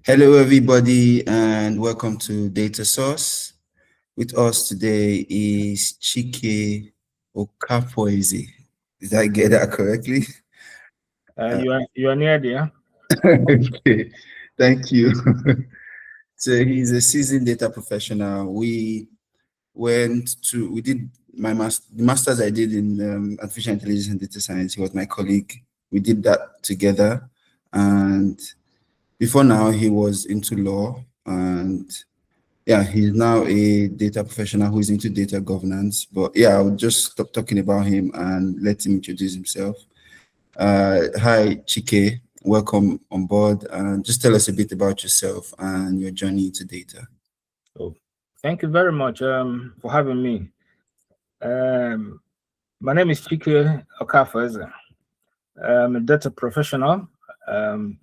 Hello, everybody, and welcome to DataSauce. With us today is Chike Okafoeze. Did I get that correctly? You are near there. Okay, thank you. So he's a seasoned data professional. We did the master's I did in artificial intelligence and data science. He was my colleague. We did that together, and before now he was into law, and yeah, he's now a data professional who is into data governance. But yeah, I'll just stop talking about him and let him introduce himself. Hi, Chike. Welcome on board. And just tell us a bit about yourself and your journey into data. Oh, thank you very much for having me. My name is Chike Okafoeze. I'm a data professional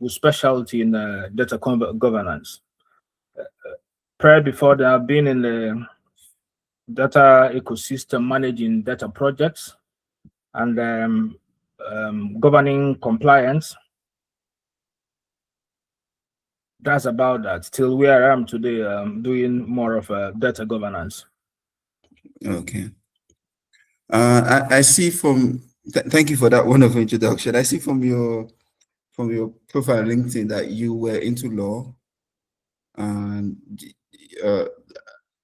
with specialty in data governance. Prior before that, I've been in the data ecosystem managing data projects and governing compliance. That's about that. Till where I am today, doing more of data governance. Okay. I see thank you for that wonderful introduction. I see from your profile on LinkedIn that you were into law, and do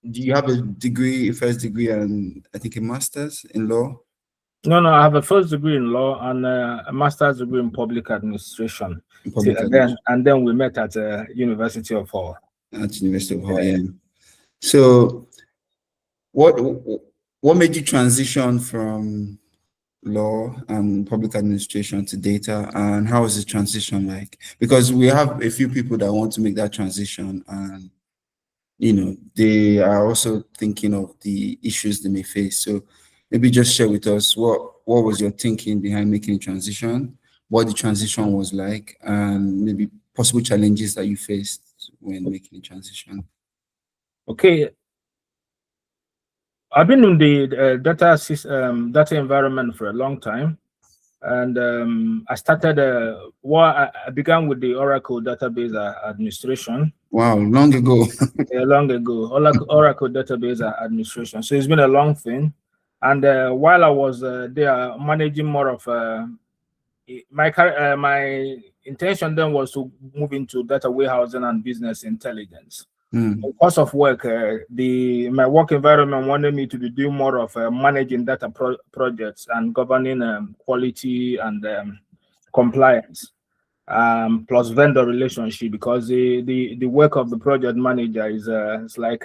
you have a first degree, and I think a master's in law? No, I have a first degree in law and a master's degree in public administration. And then we met at University of Hull. At University of Hull, yeah. So, what made you transition from law and public administration to data, and how was the transition like? Because we have a few people that want to make that transition, and they are also thinking of the issues they may face. So maybe just share with us what was your thinking behind making the transition, what the transition was like, and maybe possible challenges that you faced when making the transition. Okay. I've been in the data environment for a long time, and I started. I began with the Oracle database administration. Wow, long ago. Oracle database administration. So it's been a long thing, and while I was there managing more of my intention then was to move into data warehousing and business intelligence. Because of work, my work environment wanted me to be doing more of managing data projects and governing quality and compliance, plus vendor relationship, because the work of the project manager is it's like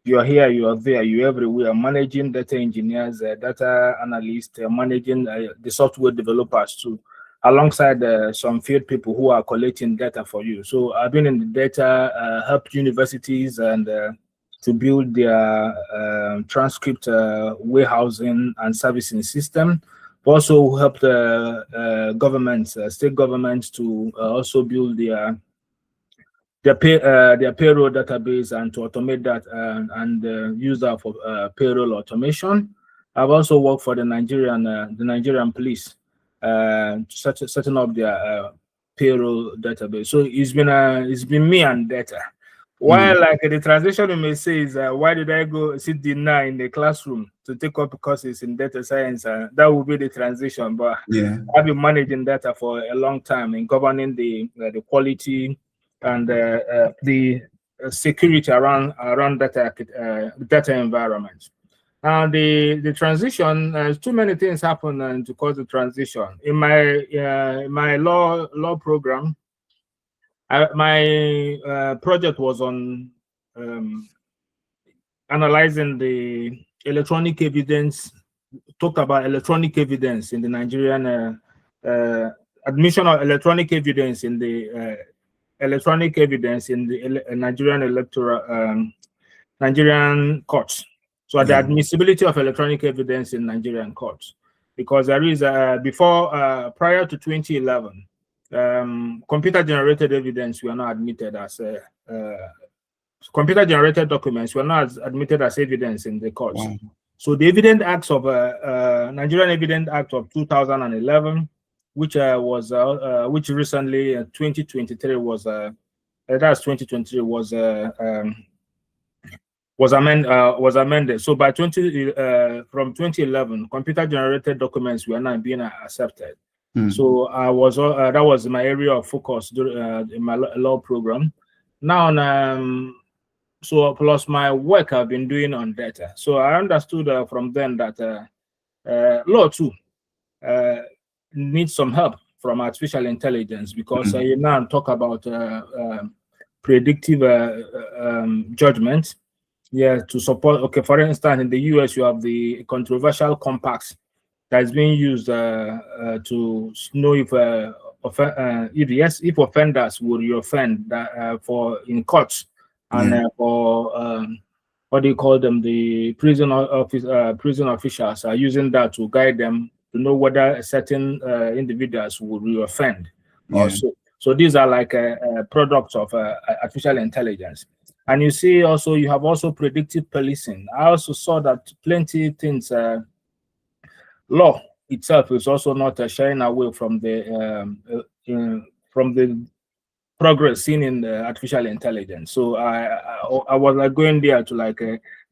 you are here, you are there, you're everywhere, managing data engineers, data analysts, managing the software developers too, alongside some field people who are collecting data for you. So I've been in the data, helped universities and to build their transcript warehousing and servicing system. Also helped governments, state governments, to also build their payroll database and to automate that and use that for payroll automation. I've also worked for the Nigerian police, setting up their payroll database. So it's been me and data. While like the transition you may say is why did I go sit dinner in the classroom to take up courses in data science? That would be the transition. But yeah, I've been managing data for a long time in governing the quality and the security around data environment. And the transition, too many things happen to cause the transition. In my law program, my project was on analyzing the electronic evidence. Talked about electronic evidence in the Nigerian admission of electronic evidence in the Nigerian courts. So the admissibility of electronic evidence in Nigerian courts, because there is prior to 2011. Computer-generated evidence were not admitted as computer-generated documents were not admitted as evidence in the courts. Wow. So the Evidence Act of Nigerian Evidence Act of 2011, which recently 2023 was that's 2023 was amended. So by from 2011, computer generated documents were not being accepted. So I was that was my area of focus in my law program. Now, so plus my work I've been doing on data. So I understood from then that law too needs some help from artificial intelligence, because you now talk about predictive judgment. Yeah, to support. Okay, for instance, in the US, you have the controversial compacts that is being used to know if if offenders will reoffend that for in courts, and for what do you call them, the prison officials are using that to guide them to know whether certain individuals will reoffend or so. So these are like products of artificial intelligence. And you see also, you have also predictive policing. I also saw that plenty things, law itself is also not shying away from the progress seen in artificial intelligence. So I was like going there to like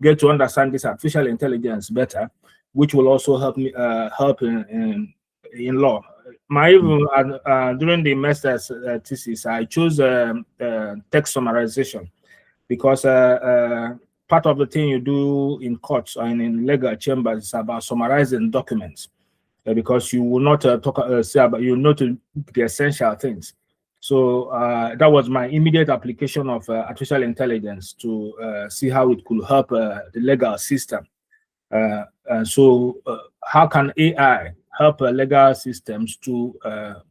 get to understand this artificial intelligence better, which will also help me help in law. During the master's thesis, I chose text summarization, because part of the thing you do in courts and in legal chambers is about summarizing documents, because you will not say about, you know, to the essential things. So that was my immediate application of artificial intelligence to see how it could help the legal system. So how can AI help legal systems to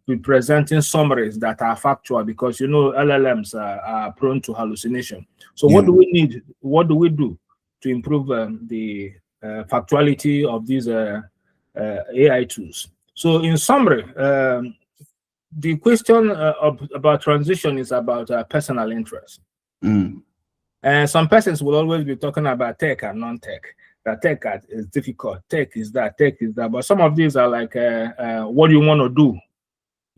be presenting summaries that are factual, because you know LLMs are prone to hallucination. So what do we need? What do we do to improve the factuality of these AI tools? So in summary, the question about transition is about personal interest. And some persons will always be talking about tech and non-tech. That tech is difficult, tech is that, tech is that. But some of these are like, what do you want to do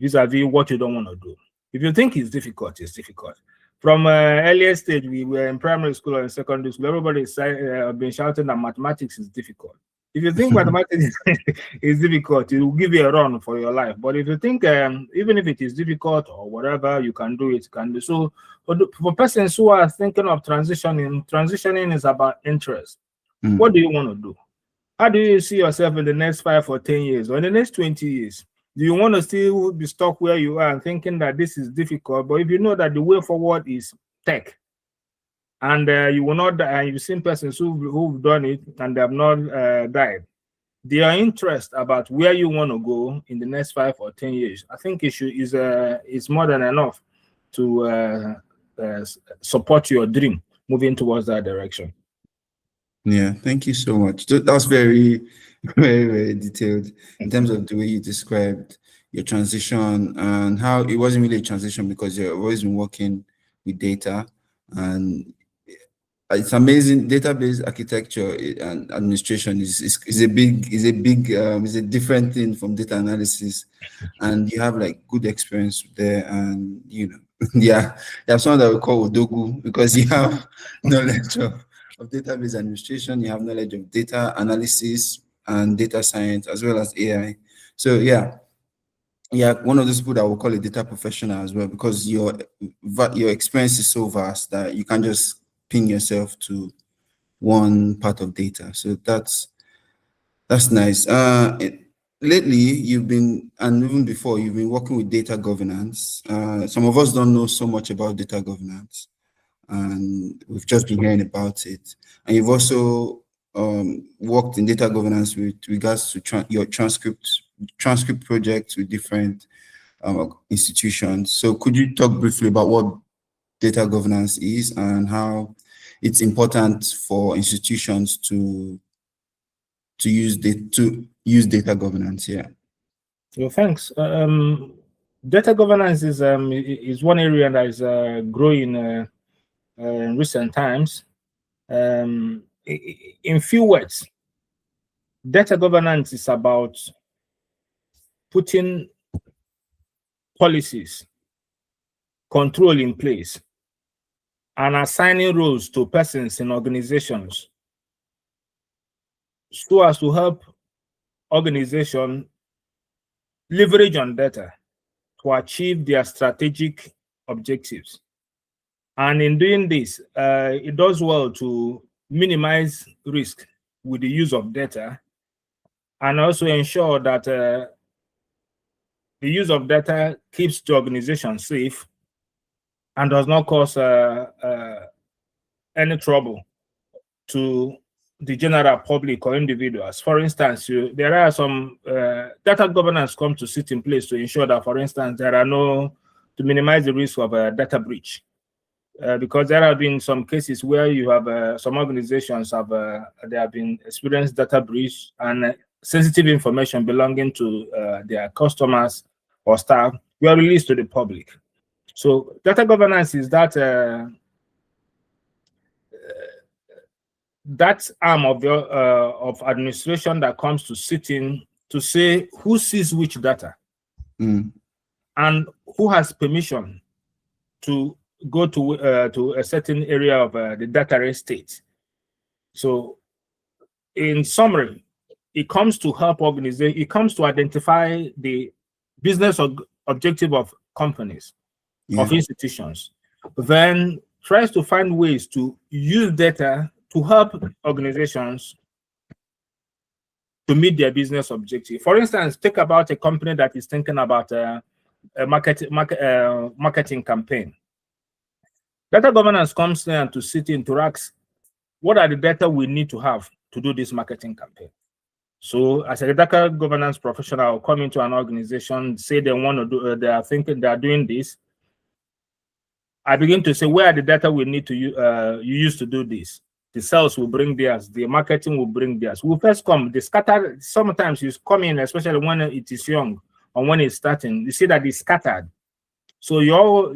vis-a-vis what you don't want to do. If you think it's difficult, it's difficult. From earlier stage, we were in primary school or in secondary school, everybody been shouting that mathematics is difficult. If you think mathematics is difficult, it will give you a run for your life. But if you think, even if it is difficult or whatever, you can do it, you can do. So for persons who are thinking of transitioning is about interest. What do you want to do? How do you see yourself in the next 5 or 10 years or in the next 20 years? Do you want to still be stuck where you are and thinking that this is difficult? But if you know that the way forward is tech, and you will not die, and you've seen persons who've done it and they have not died, their interest about where you want to go in the next 5 or 10 years, I think is more than enough to support your dream moving towards that direction. Yeah, thank you so much. That's very, very, very detailed in terms of the way you described your transition and how it wasn't really a transition because you've always been working with data, and it's amazing. Database architecture and administration is a different thing from data analysis, and you have like good experience there, and you know, yeah, you have someone that we call Odogu because you have knowledge of database administration, you have knowledge of data analysis and data science as well as AI. So yeah, one of those people that we'll call a data professional as well, because your experience is so vast that you can't just pin yourself to one part of data. So that's nice. Lately, you've been, and even before, you've been working with data governance. Some of us don't know so much about data governance, and we've just been hearing about it. And you've also worked in data governance with regards to your transcript projects with different institutions. So could you talk briefly about what data governance is and how it's important for institutions to use data governance? Yeah. Well, thanks. Data governance is one area that is growing in recent times. In few words, data governance is about putting policies, control in place and assigning roles to persons in organizations so as to help organization leverage on data to achieve their strategic objectives. And in doing this, it does well to minimize risk with the use of data and also ensure that the use of data keeps the organization safe and does not cause any trouble to the general public or individuals. For instance, there are some data governance come to sit in place to ensure that, for instance, to minimize the risk of a data breach. Because there have been some cases where you have some organizations they have been experienced data breach, and sensitive information belonging to their customers or staff were released to the public. So data governance is that that arm of the of administration that comes to sit in to say who sees which data and who has permission to go to a certain area of the data estate. So in summary, it comes to help organization, it comes to identify the business objective of companies, of institutions, then tries to find ways to use data to help organizations to meet their business objective. For instance, think about a company that is thinking about a marketing campaign. Data governance comes in to sit in to ask, what are the data we need to have to do this marketing campaign? So as a data governance professional, come into an organization, say they want to do, they are thinking they are doing this. I begin to say, where are the data we need to use to do this? The sales will bring theirs, the marketing will bring theirs. We first come, the scattered, sometimes you come in, especially when it is young or when it's starting, you see that it's scattered. So you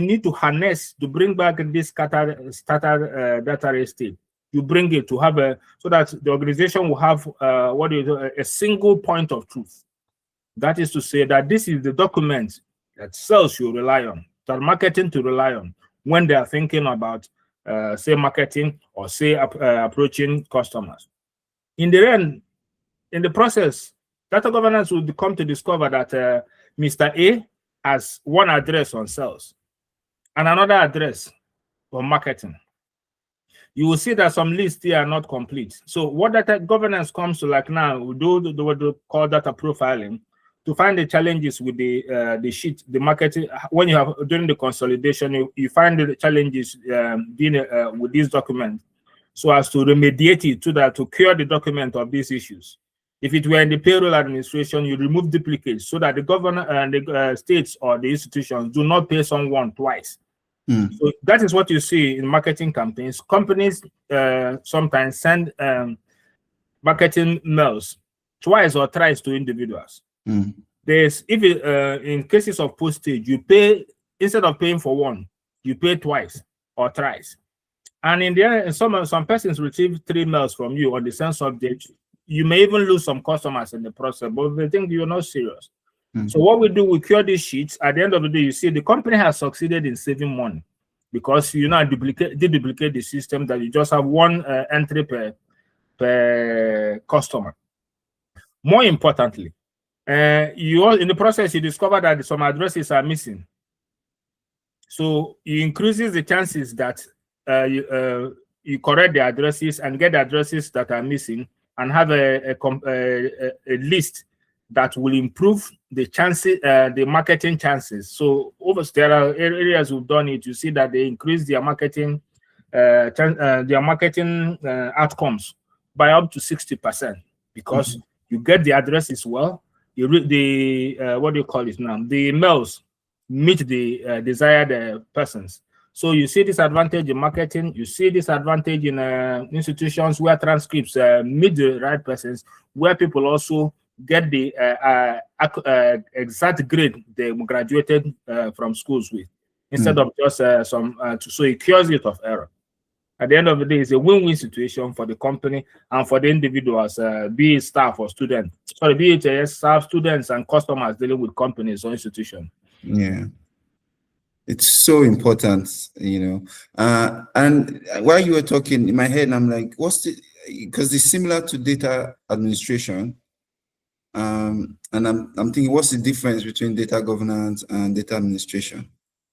need to harness to bring back this scattered data estate. You bring it to have so that the organization will have a single point of truth. That is to say that this is the document that sales should rely on, that marketing to rely on when they are thinking about say marketing or say approaching customers. In the end, in the process, data governance will come to discover that Mr. A has one address on sales and another address for marketing. You will see that some lists here are not complete. So what data governance comes to, like now, we do what we call data profiling to find the challenges with the sheet, the marketing. When you have during the consolidation, you find the challenges with this document, so as to remediate it to cure the document of these issues. If it were in the payroll administration, you remove duplicates so that the governor and the states or the institutions do not pay someone twice. So that is what you see in marketing campaigns. Companies sometimes send marketing mails twice or thrice to individuals. There's in cases of postage, you pay, instead of paying for one, you pay twice or thrice. And in the end, some persons receive 3 mails from you on the same subject. You may even lose some customers in the process, but they think you're not serious. So what we do, we cure these sheets. At the end of the day, you see the company has succeeded in saving money because you now duplicate the system, that you just have one entry per customer. More importantly, in the process, you discover that some addresses are missing. So it increases the chances that you correct the addresses and get the addresses that are missing, and have a list that will improve the chances, the marketing chances. So there are areas we've done it. You see that they increase their marketing outcomes by up to 60% because you get the addresses well. You read the what do you call it now? The mails meet the desired persons. So you see this advantage in marketing. You see this advantage in institutions where transcripts meet the right persons, where people also get the exact grade they graduated from schools with, instead of just so it cures it of error. At the end of the day, it's a win-win situation for the company and for the individuals, be it staff or students. Sorry, be it staff, students, and customers dealing with companies or institutions. Yeah. It's so important, you know. And while you were talking in my head, I'm like, what's the, because it's similar to data administration. And I'm thinking, what's the difference between data governance and data administration?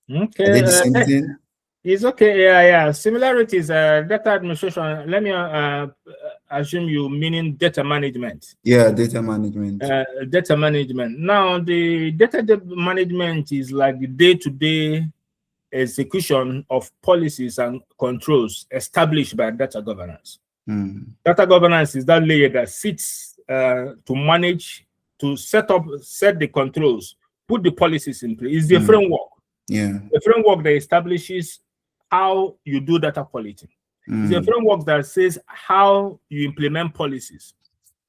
Okay. Are they the same thing? It's okay. Yeah. Similarities. Data administration. Let me assume you meaning data management. Yeah, data management. Data management. Now, the data management is like the day-to-day execution of policies and controls established by data governance. Data governance is that layer that sits to manage, to set the controls, put the policies in place. It's the framework. Yeah. The framework that establishes how you do data quality. It's a framework that says how you implement policies.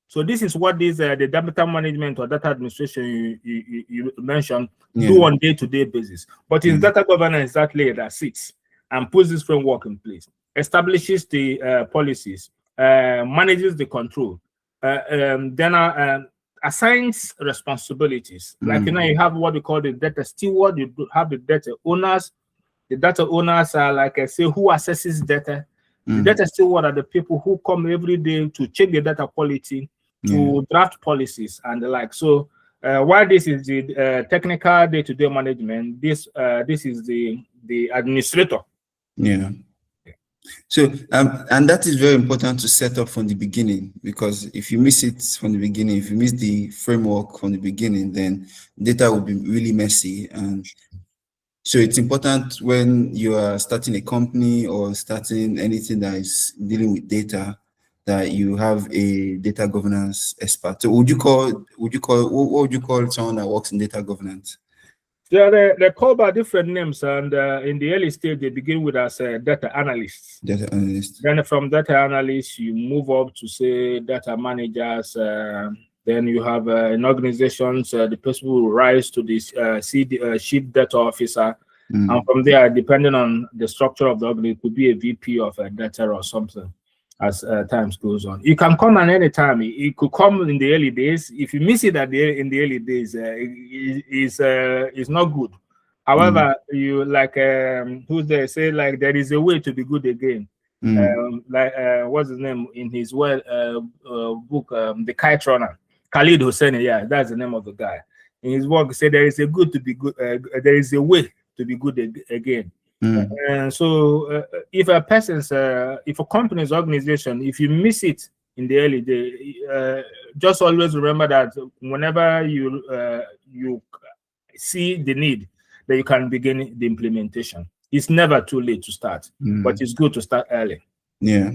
So this is what the data management or data administration you mentioned do on day-to-day basis. But in data governance, that layer that sits and puts this framework in place, establishes the policies, manages the control, then assigns responsibilities. Like, you know, you have what we call the data steward, you have the data owners. The data owners are, like I say, who assesses data. The data steward are the people who come every day to check the data quality, to draft policies and the like. So while this is the technical day-to-day management, this is the administrator. Yeah. So and that is very important to set up from the beginning, because if you miss it from the beginning, if you miss the framework from the beginning, then data will be really messy. And so it's important when you are starting a company or starting anything that is dealing with data, that you have a data governance expert. So what would you call someone that works in data governance? Yeah, they're called by different names, and in the early stage they begin with as data analysts. Data analyst. Then from data analysts you move up to, say, data managers. Then you have in organizations the person who rise to this chief data officer, and from there, depending on the structure of the organization, it could be a VP of data or something. As times goes on, you can come at any time. It could come in the early days. If you miss it in the early days, it's not good. However, you like who's there say, like, there is a way to be good again. What's his name in his book, The Kite Runner, Khalid Hosseini. Yeah, that's the name of the guy. In his work, he said there is a good to be good. There is a way to be good again. And so if a person's, if a company's organization, if you miss it in the early day, just always remember that whenever you see the need, that you can begin the implementation. It's never too late to start, but it's good to start early. Yeah.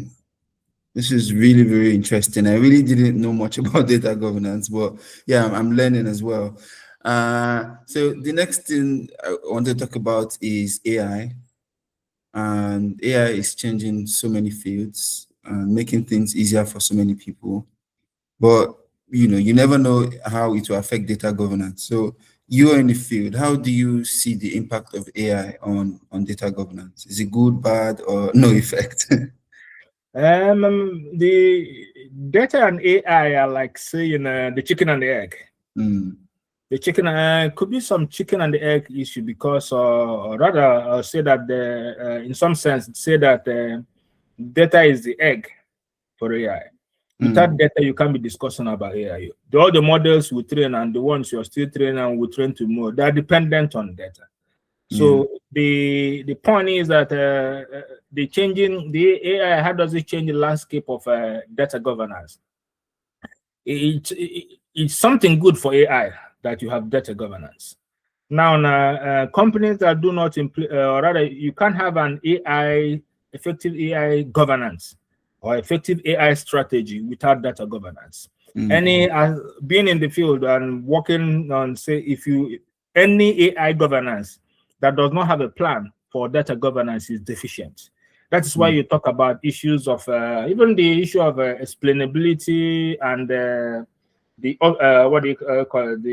This is really very interesting. I really didn't know much about data governance, but yeah, I'm learning as well. So the next thing I want to talk about is AI. And AI is changing so many fields and making things easier for so many people. But you know, you never know how it will affect data governance. So you are in the field. How do you see the impact of AI on data governance? Is it good, bad, or no effect? The data and AI are like saying the chicken and the egg. The chicken could be some chicken and the egg issue, because or rather say that in some sense say that data is the egg for AI. Without data, you can't be discussing about AI. All the models we train and the ones you're still training and we train to more, they're dependent on data. So the point is that the AI, how does it change the landscape of data governance? It's something good for AI that you have data governance. Now, companies that do not or rather, you can't have an effective AI governance or effective AI strategy without data governance. Being in the field and working on, say, any AI governance that does not have a plan for data governance is deficient. That is why you talk about issues of even the issue of explainability and what do you call it?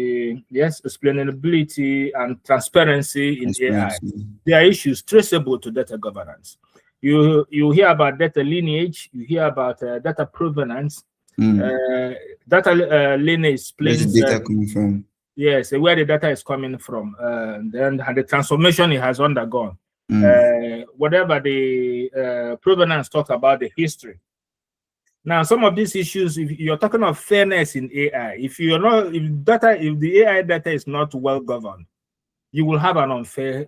Explainability and transparency in AI. There are issues traceable to data governance. You hear about data lineage, you hear about data provenance. Data lineage explains where's the data coming from? Yes, where the data is coming from, then the transformation it has undergone. Whatever the provenance talks about the history. Now, some of these issues, if you're talking of fairness in AI, if the AI data is not well governed, you will have an unfair,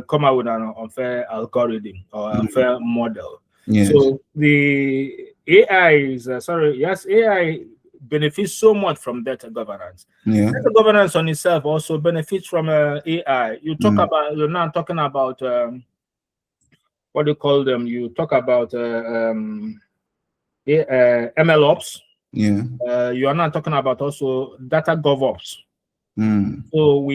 come out with an unfair algorithm or unfair model. Yes. So the AI is, AI benefits so much from data governance. Yeah. Data governance on itself also benefits from AI. You're now talking about, what do you call them? You talk about MLOps. Yeah. You are not talking about also data GovOps. So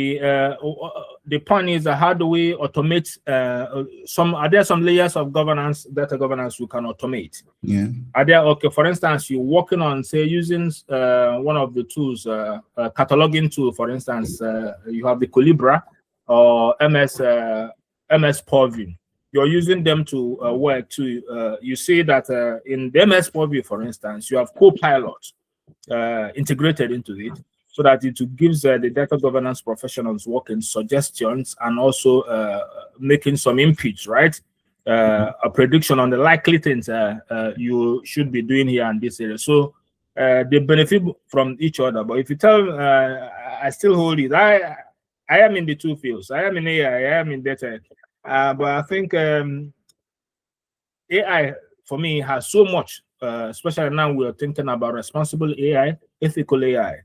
the point is, how do we automate are there some layers of governance, data governance we can automate? Yeah. Are there, okay, for instance, you're working on, say, using one of the tools, cataloging tool, for instance, you have the Colibra or MS Purview. You're using them to work to, you see that in the MS Purview, for instance, you have Copilot integrated into it, so that it gives the data governance professionals working suggestions and also making some inputs, right? A prediction on the likely things you should be doing here in this area. So they benefit from each other. But if you tell, I still hold it. I am in the two fields. I am in AI. I am in data. But I think AI for me has so much, especially now we are thinking about responsible AI, ethical AI.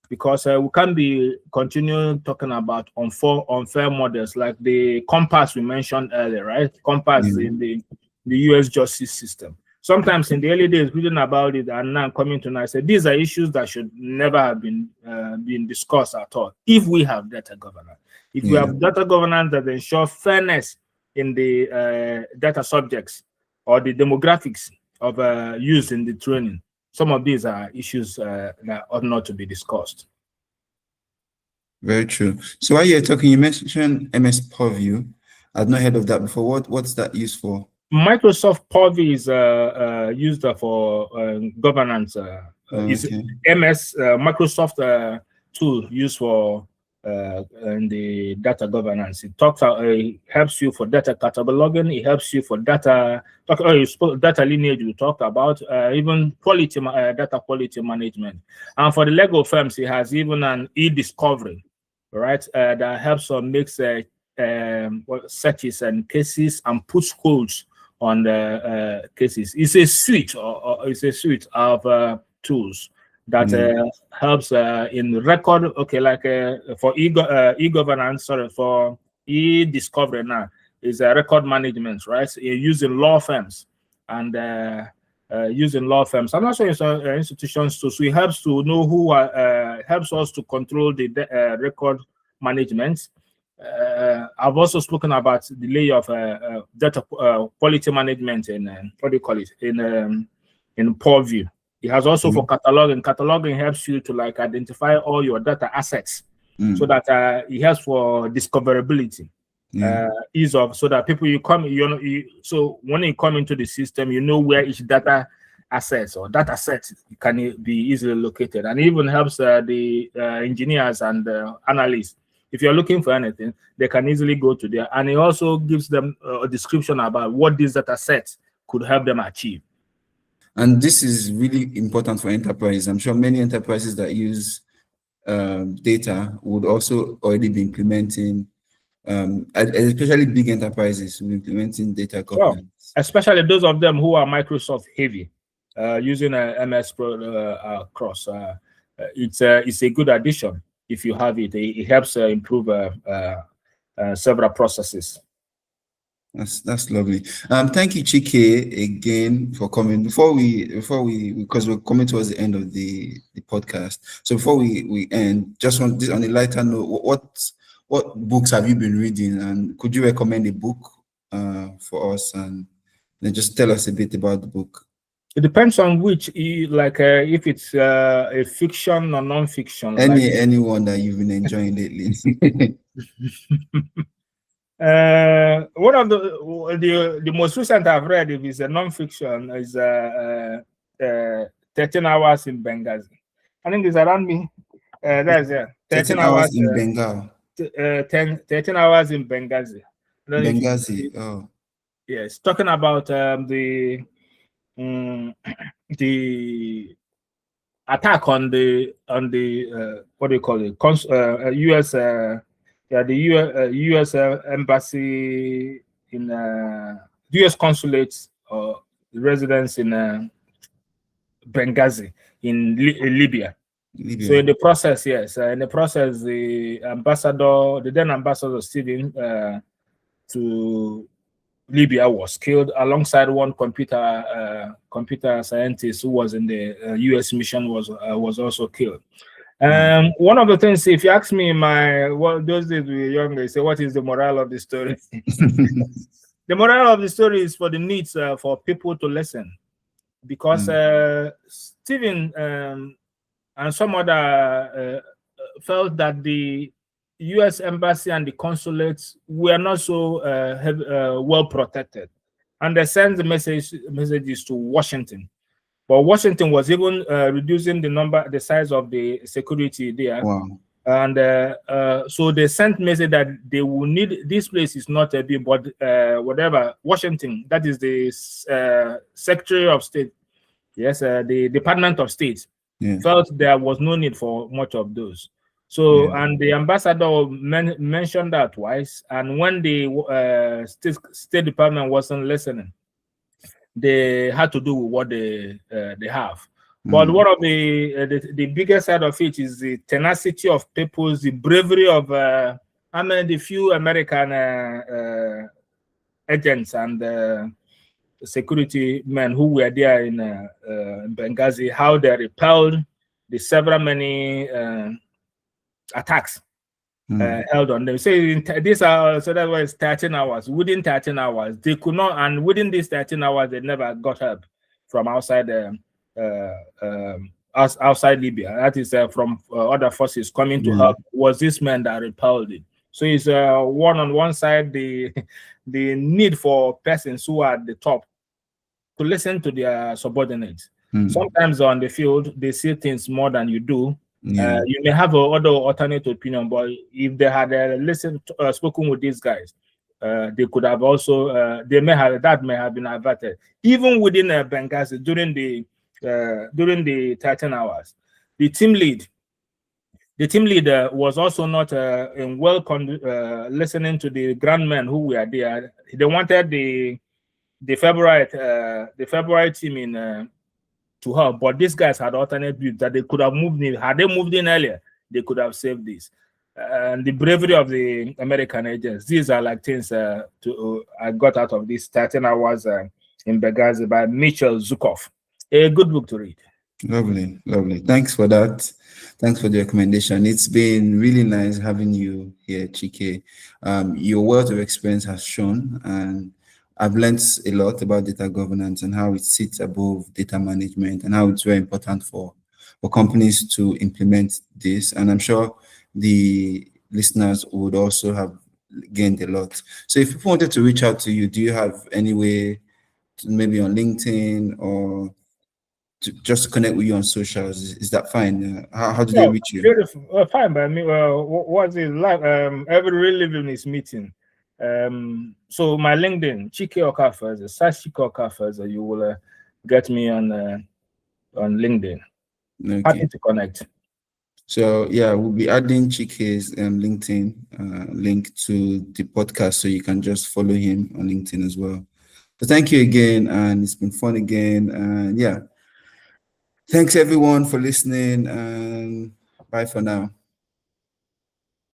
Because we can't be continuing talking about unfair models like the compass we mentioned earlier, right? Compass in the US justice system. Sometimes in the early days, reading about it and now coming to now, I said these are issues that should never have been discussed at all. If we have data governance, if we have data governance that ensure fairness in the data subjects or the demographics of use in the training, some of these are issues that ought not to be discussed. Very true. So while you're talking, you mentioned MS Purview. I've not heard of that before. What's that used for? Microsoft Purview is used for governance. Is MS Microsoft tool used for in the data governance. It helps you for data cataloging. It helps you for data lineage. We talked about even quality data quality management. And for the Lego firms, it has even an e-discovery, right? That helps make searches and cases and puts codes on the cases. It's a suite of tools that helps in record, like for e-governance, for e-discovery now is record management, right? So using law firms and using law firms and also institutions too. So it helps to know who helps us to control the record management. I've also spoken about the layer of data quality management in what do you call it in Purview. It has also for cataloging. Cataloging helps you to identify all your data assets, so that it helps for discoverability, ease of, so that people so when you come into the system, you know where each data assets or data set can be easily located, and it even helps the engineers and analysts. If you're looking for anything, they can easily go to there, and it also gives them a description about what these data sets could help them achieve. And this is really important for enterprise. I'm sure many enterprises that use data would also already be implementing, especially big enterprises, implementing data governance. Well, especially those of them who are Microsoft heavy, using MS Cross. It's a good addition if you have it. It helps improve several processes. That's lovely. Thank you, Chike, again for coming. Before we because we're coming towards the end of the podcast. So before we end, just on a lighter note, what books have you been reading, and could you recommend a book for us, and then just tell us a bit about the book? It depends on which, if it's a fiction or non-fiction. Anyone that you've been enjoying lately. One of the most recent I've read, if it's a non-fiction, is 13 Hours in Benghazi. I think it's around me. That's 13 hours hours in Bengal. 13 hours in Benghazi. Benghazi. Oh. Yes, talking about the attack on the what do you call it? U.S. The U.S. embassy in U.S. consulate or residence in Benghazi in Libya. So in the process, yes, in the process, the then ambassador Stephen to Libya was killed alongside one computer scientist who was in the U.S. mission was also killed. One of the things, if you ask me, those days we were younger, you say, what is the moral of the story? The moral of the story is for the needs for people to listen, because Stephen and some other felt that the U.S. embassy and the consulates were not so well protected, and they sent the messages to Washington. But Washington was even reducing the size of the security there. Wow. And so they sent message that they will need, this place is not a big, but whatever, Washington, that is the Secretary of State, yes, the Department of State, felt there was no need for much of those. So, and the ambassador mentioned that twice, and when the State Department wasn't listening, they had to do with what they have. But one of the biggest side of it is the tenacity of people, the bravery of the few American agents and security men who were there in Benghazi, how they repelled the many attacks held on them. So these are, so that was 13 hours. Within 13 hours, they could not, and within these 13 hours, they never got help from outside outside Libya. That is from other forces coming to help. Was this man that repelled it? So it's on one side the need for persons who are at the top to listen to their subordinates. Sometimes on the field they see things more than you do. You may have other alternate opinion, but if they had spoken with these guys, they could have also that may have been averted. Even within Benghazi during the 13 hours, the team leader was also not in listening to the grand men who were there. They wanted the February team in to help, but these guys had alternate views that they could have moved in. Had they moved in earlier, they could have saved this. And the bravery of the American agents. These are like things I got out of this 13 hours in Benghazi by Mitchell Zukov. A good book to read. Lovely. Thanks for that. Thanks for the recommendation. It's been really nice having you here, Chike. Your wealth of experience has shown, and I've learned a lot about data governance and how it sits above data management and how it's very important for companies to implement this. And I'm sure the listeners would also have gained a lot. So if people wanted to reach out to you, do you have any way, maybe on LinkedIn or just to connect with you on socials? Is that fine? How do they reach you? Beautiful. Fine by me. What's it like? Every living is meeting. So my LinkedIn, Chike Okafoeze, search Chike Okafoeze, you will get me on LinkedIn. Okay. Happy to connect. So yeah, we'll be adding Chike's LinkedIn link to the podcast, so you can just follow him on LinkedIn as well. So thank you again, and it's been fun again. And yeah, thanks everyone for listening, and bye for now.